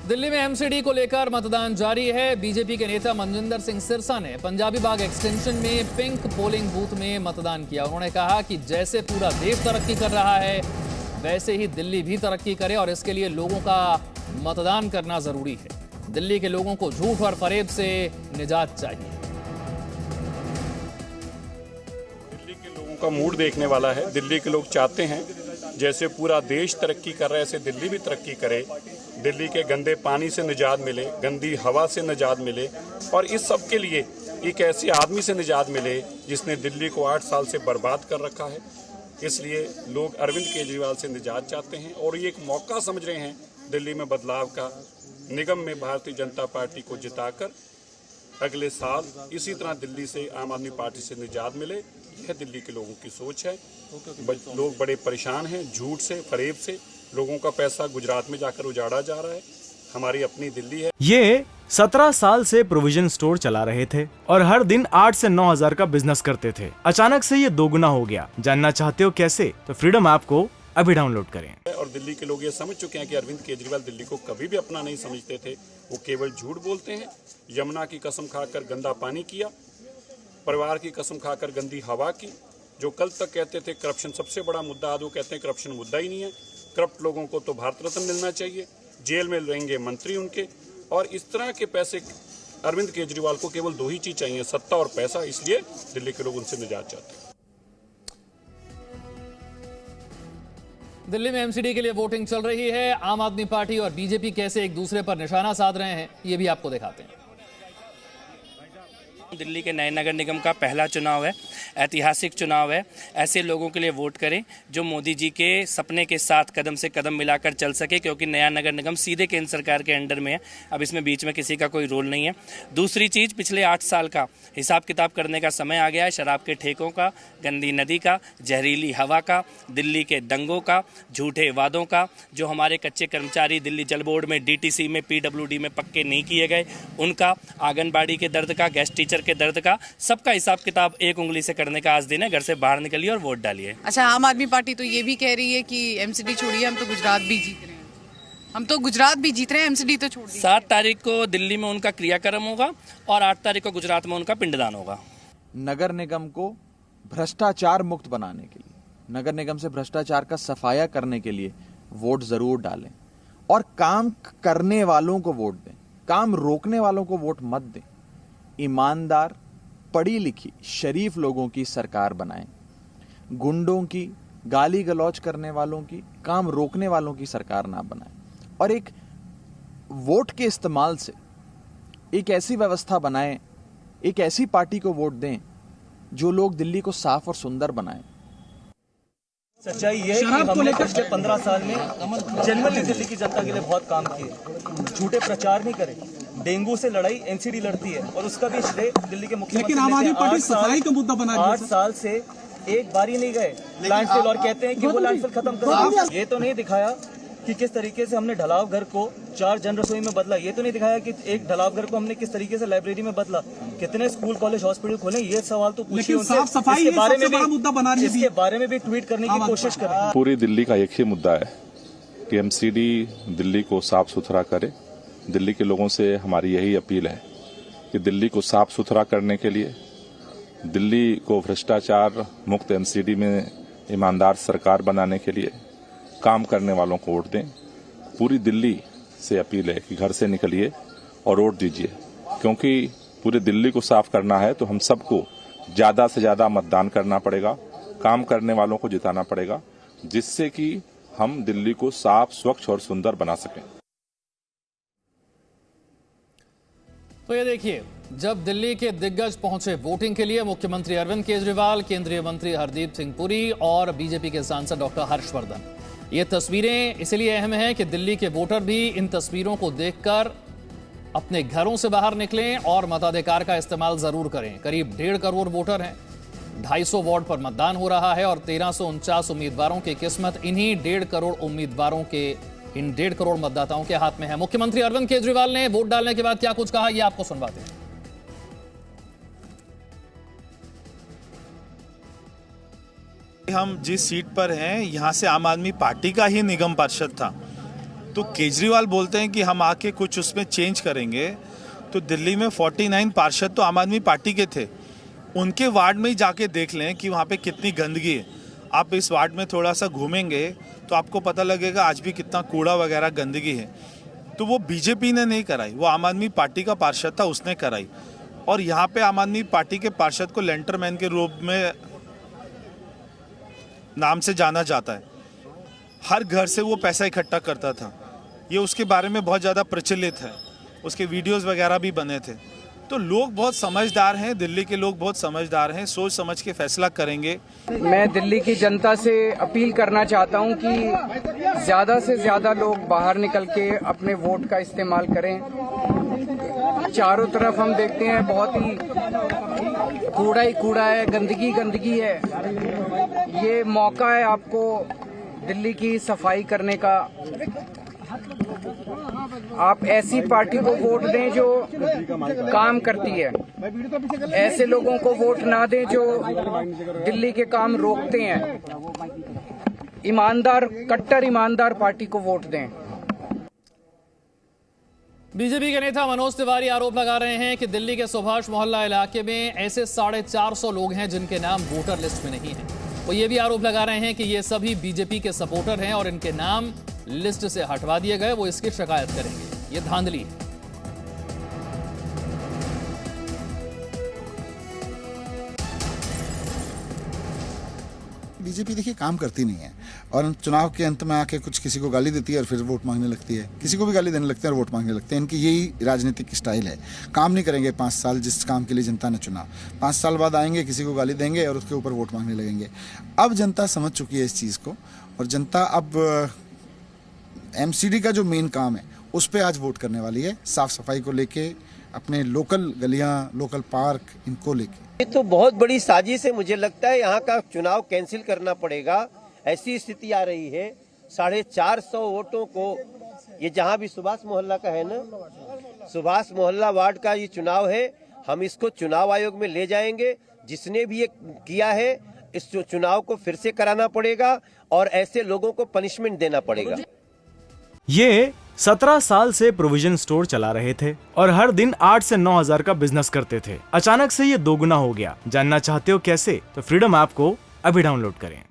दिल्ली में एमसीडी को लेकर मतदान जारी है। बीजेपी के नेता मनजिंदर सिंह सिरसा ने पंजाबी बाग एक्सटेंशन में पिंक पोलिंग बूथ में मतदान किया। उन्होंने कहा कि जैसे पूरा देश तरक्की कर रहा है वैसे ही दिल्ली भी तरक्की करे और इसके लिए लोगों का मतदान करना जरूरी है। दिल्ली के लोगों को झूठ और फरेब से निजात चाहिए। दिल्ली के लोगों का मूड देखने वाला है। दिल्ली के लोग चाहते हैं जैसे पूरा देश तरक्की कर रहा है ऐसे दिल्ली भी तरक्की करे। दिल्ली के गंदे पानी से निजात मिले, गंदी हवा से निजात मिले और इस सब के लिए एक ऐसे आदमी से निजात मिले जिसने दिल्ली को 8 साल से बर्बाद कर रखा है। इसलिए लोग अरविंद केजरीवाल से निजात चाहते हैं और ये एक मौका समझ रहे हैं दिल्ली में बदलाव का। निगम में भारतीय जनता पार्टी को जिताकर अगले साल इसी तरह दिल्ली से आम आदमी पार्टी से निजात मिले, यह दिल्ली के लोगों की सोच है। लोग बड़े परेशान हैं झूठ से, फरेब से। लोगों का पैसा गुजरात में जाकर उजाड़ा जा रहा है। हमारी अपनी दिल्ली है। ये 17 साल से प्रोविजन स्टोर चला रहे थे और हर दिन 8 से 9 हजार का बिजनेस करते थे। अचानक से ये दोगुना हो गया। जानना चाहते हो कैसे? तो फ्रीडम ऐप को अभी डाउनलोड करें। और दिल्ली के लोग ये समझ चुके हैं कि अरविंद केजरीवाल दिल्ली को कभी भी अपना नहीं समझते थे। वो केवल झूठ बोलते हैं। यमुना की कसम खाकर गंदा पानी किया, परिवार की कसम खाकर गंदी हवा की। जो कल तक कहते थे करप्शन सबसे बड़ा मुद्दा, आज वो कहते हैं करप्शन मुद्दा ही नहीं है। करप्ट लोगों को तो भारत रत्न मिलना चाहिए, जेल में रहेंगे मंत्री उनके। और इस तरह के पैसे अरविंद केजरीवाल को केवल 2 ही चीज चाहिए, सत्ता और पैसा। इसलिए दिल्ली के लोग उनसे निजात चाहते हैं। दिल्ली में एमसीडी के लिए वोटिंग चल रही है। आम आदमी पार्टी और बीजेपी कैसे एक दूसरे पर निशाना साध रहे हैं ये भी आपको दिखाते हैं। दिल्ली के नए नगर निगम का पहला चुनाव है, ऐतिहासिक चुनाव है। ऐसे लोगों के लिए वोट करें जो मोदी जी के सपने के साथ कदम से कदम मिलाकर चल सके, क्योंकि नया नगर निगम सीधे केंद्र सरकार के अंडर में है। अब इसमें बीच में किसी का कोई रोल नहीं है। दूसरी चीज़, पिछले 8 साल का हिसाब किताब करने का समय आ गया है। शराब के ठेकों का, गंदी नदी का, जहरीली हवा का, दिल्ली के दंगों का, झूठे वादों का, जो हमारे कच्चे कर्मचारी दिल्ली जल बोर्ड में, डीटीसी में, पीडब्ल्यूडी में पक्के नहीं किए गए उनका, आंगनबाड़ी के दर्द का, गेस्ट टीचर के दर्द का, सबका हिसाब किताब एक उंगली से करने का आज दिन है। घर से बाहर निकलिए और वोट डालिए। अच्छा, आम आदमी पार्टी तो ये भी कह रही है कि एमसीडी छोड़िए, हम तो गुजरात भी जीत रहे हैं। हम तो गुजरात भी जीत रहे हैं, एमसीडी तो छोड़ दीजिए। 7 तारीख को दिल्ली में उनका क्रियाक्रम होगा और 8 तारीख को गुजरात में उनका पिंडदान होगा। नगर निगम को भ्रष्टाचार मुक्त बनाने के लिए, नगर निगम से भ्रष्टाचार का सफाया करने के लिए वोट जरूर डालें और काम करने वालों को वोट दें। काम रोकने वालों को वोट मत दें। ईमानदार, पढ़ी लिखी, शरीफ लोगों की सरकार बनाएं। गुंडों की, गाली गलौज करने वालों की, काम रोकने वालों की सरकार ना बनाएं। और एक वोट के इस्तेमाल से एक ऐसी व्यवस्था बनाएं, एक ऐसी पार्टी को वोट दें जो लोग दिल्ली को साफ और सुंदर बनाएं। सच्चाई ये है कि हमने पिछले 15 साल में जनरली दिल्ली की जनता के लिए बहुत काम किए। झूठे प्रचार नहीं करे। डेंगू से लड़ाई एनसीडी लड़ती है और उसका भी श्रेय दिल्ली के मुख्यमंत्री। लेकिन आम आदमी पार्टी सफाई का मुद्दा बना रही है। 8 साल से एक बार ही नहीं गए लैंडफिल और कहते हैं कि वो लैंडफिल खत्म कर। ये तो नहीं दिखाया कि किस तरीके से हमने ढलाव घर को 4 जन रसोई में बदला। ये तो नहीं दिखाया कि एक ढलाव घर को हमने किस तरीके से लाइब्रेरी में बदला। कितने स्कूल, कॉलेज, हॉस्पिटल खोले, ये सवाल तो पूछिए उनसे। साफ सफाई इसके बारे में भी मुद्दा बना रही है। इसके बारे में भी ट्वीट करने की कोशिश करें। पूरी दिल्ली का एक ही मुद्दा है कि एमसीडी दिल्ली को साफ सुथरा करे। दिल्ली के लोगों से हमारी यही अपील है कि दिल्ली को साफ सुथरा करने के लिए, दिल्ली को भ्रष्टाचार मुक्त एमसीडी में ईमानदार सरकार बनाने के लिए काम करने वालों को वोट दें। पूरी दिल्ली से अपील है कि घर से निकलिए और वोट दीजिए, क्योंकि पूरी दिल्ली को साफ करना है तो हम सबको ज्यादा से ज्यादा मतदान करना पड़ेगा, काम करने वालों को जिताना पड़ेगा, जिससे कि हम दिल्ली को साफ, स्वच्छ और सुंदर बना सकें। तो ये देखिए, जब दिल्ली के दिग्गज पहुंचे वोटिंग के लिए, मुख्यमंत्री अरविंद केजरीवाल, केंद्रीय मंत्री हरदीप सिंह पुरी और बीजेपी के सांसद डॉक्टर हर्षवर्धन। ये तस्वीरें इसलिए अहम हैं कि दिल्ली के वोटर भी इन तस्वीरों को देखकर अपने घरों से बाहर निकलें और मताधिकार का इस्तेमाल जरूर करें। करीब 1.5 करोड़ वोटर हैं। 250 वार्ड पर मतदान हो रहा है और 1349 उम्मीदवारों की किस्मत इन्हीं 1.5 करोड़ उम्मीदवारों के, इन 1.5 करोड़ मतदाताओं के हाथ में है। मुख्यमंत्री अरविंद केजरीवाल ने वोट डालने के बाद क्या कुछ कहा, ये आपको सुनवाते हैं। हम जिस सीट पर हैं, यहां से आम आदमी पार्टी का ही निगम पार्षद था, तो केजरीवाल बोलते हैं कि हम आके कुछ उसमें चेंज करेंगे, तो दिल्ली में 49 पार्षद तो आम आदमी पार्टी के थे। उनके वार्ड में ही जाके देख लें कि वहाँ पे कितनी गंदगी है। आप इस वार्ड में थोड़ा सा घूमेंगे तो आपको पता लगेगा आज भी कितना कूड़ा वगैरह गंदगी है। तो वो बीजेपी ने नहीं कराई, वो आम आदमी पार्टी का पार्षद था, उसने कराई। और यहाँ पे आम आदमी पार्टी के पार्षद को लेंटरमैन के रूप में नाम से जाना जाता है। हर घर से वो पैसा इकट्ठा करता था, ये उसके बारे में बहुत ज़्यादा प्रचलित है, उसके वीडियोस वगैरह भी बने थे। तो लोग बहुत समझदार हैं, दिल्ली के लोग बहुत समझदार हैं, सोच समझ के फैसला करेंगे। मैं दिल्ली की जनता से अपील करना चाहता हूं कि ज़्यादा से ज़्यादा लोग बाहर निकल के अपने वोट का इस्तेमाल करें। चारों तरफ हम देखते हैं बहुत ही कूड़ा है, गंदगी है। ये मौका है आपको दिल्ली की सफाई करने का। आप ऐसी पार्टी को वोट दें जो काम करती है, ऐसे लोगों को वोट ना दें जो दिल्ली के काम रोकते हैं। ईमानदार, कट्टर ईमानदार पार्टी को वोट दें। बीजेपी के नेता मनोज तिवारी आरोप लगा रहे हैं कि दिल्ली के सुभाष मोहल्ला इलाके में ऐसे 450 लोग हैं जिनके नाम वोटर लिस्ट में नहीं है। वो ये भी आरोप लगा रहे हैं कि ये सभी बीजेपी के सपोर्टर हैं और इनके नाम लिस्ट से हटवा दिए गए, वो इसकी शिकायत करेंगे। ये धांधली है। बीजेपी देखिए काम करती नहीं है और चुनाव के अंत में आके कुछ किसी को गाली देती है और फिर वोट मांगने लगती है, किसी को भी गाली देने लगते हैं और वोट मांगने लगते हैं। इनकी यही राजनीतिक स्टाइल है। काम नहीं करेंगे 5 साल, जिस काम के लिए जनता ने चुना, 5 साल बाद आएंगे, किसी को गाली देंगे और उसके ऊपर वोट मांगने लगेंगे। अब जनता समझ चुकी है इस चीज़ को और जनता अब एमसीडी का जो मेन काम है उस पर आज वोट करने वाली है। साफ सफाई को लेके, अपने लोकल गलियां, लोकल पार्क, इनको लेके। ये तो बहुत बड़ी साजिश है। मुझे लगता है यहाँ का चुनाव कैंसिल करना पड़ेगा। ऐसी स्थिति आ रही है 450 वोटों को, ये जहाँ भी सुभाष मोहल्ला का है ना, सुभाष मोहल्ला वार्ड का ये चुनाव है। हम इसको चुनाव आयोग में ले जाएंगे। जिसने भी ये किया है इस चुनाव को फिर से कराना पड़ेगा और ऐसे लोगों को पनिशमेंट देना पड़ेगा। ये 17 साल से प्रोविजन स्टोर चला रहे थे और हर दिन 8 से 9 हजार का बिजनेस करते थे। अचानक से ये दोगुना हो गया। जानना चाहते हो कैसे? तो फ्रीडम ऐप को अभी डाउनलोड करें।